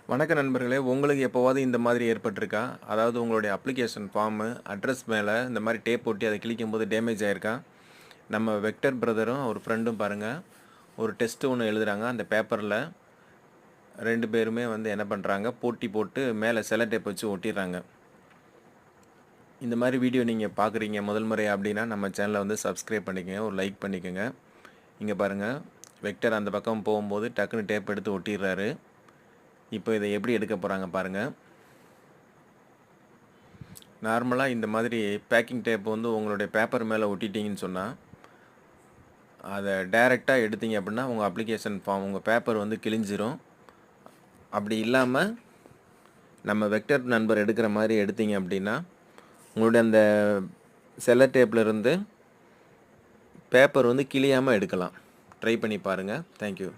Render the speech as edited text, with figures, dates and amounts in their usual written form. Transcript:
வணக்க நண்பர்களே, உங்களுக்கு எப்போவாவது இந்த மாதிரி ஏற்பட்டிருக்கா? அதாவது உங்களுடைய அப்ளிகேஷன் ஃபார்மு, அட்ரஸ் மேல இந்த மாரி டேப் ஒட்டி அத கிழிக்கும்போது டேமேஜ் ஆயிருக்கா? நம்ம வெக்டர் பிரதரும், அவர் ஃப்ரெண்டும் பாருங்க, ஒரு டெஸ்ட் ஒண்ணு எழுதுறாங்க. அந்த பேப்பர்ல 2 பேருமே வந்து என்ன பண்றாங்க, போட்டி போட்டு மேல செல்லோ டேப் வச்சு ஒட்டிர்றாங்க. இந்த மாரி வீடியோ நீங்க பார்க்குறீங்க முதல் முறையா அப்படின்னா, நம்ம சேனல வந்து சப்ஸ்கிரைப் பண்ணிக்கங்க. ஒரு லைக் பண்ணிக்கங்க. இங்க பாருங்க, வெக்டர் அந்த பக்கம் போகும்போது டக்குனு டேப் எடுத்து ஒட்டிர்றாரு. இப்போ இத எப்படி எடுக்க போறாங்க பாருங்க. நார்மலா இந்த மாதிரி பேக்கிங் டேப் வந்து உங்களுடைய பேப்பர் மேல ஒட்டிட்டீங்கன்னு சொன்னா, அத டைரக்ட்டா எடுத்தீங்க அப்படின்னா, உங்க அப்ளிகேஷன் ஃபார்ம் உங்க பேப்பர் வந்து கிழிஞ்சிரும். அப்படி இல்லாம, நம்ம வெக்டர் நண்பர் எடுக்கிற மாரி எடுத்தீங்க அப்படின்னா, உங்களுடைய அந்த செல்லோ டேப்ல இருந்து பேப்பர் வந்து கிழியாம எடுக்கலாம். ட்ரை பண்ணி பாருங்க. Thank you.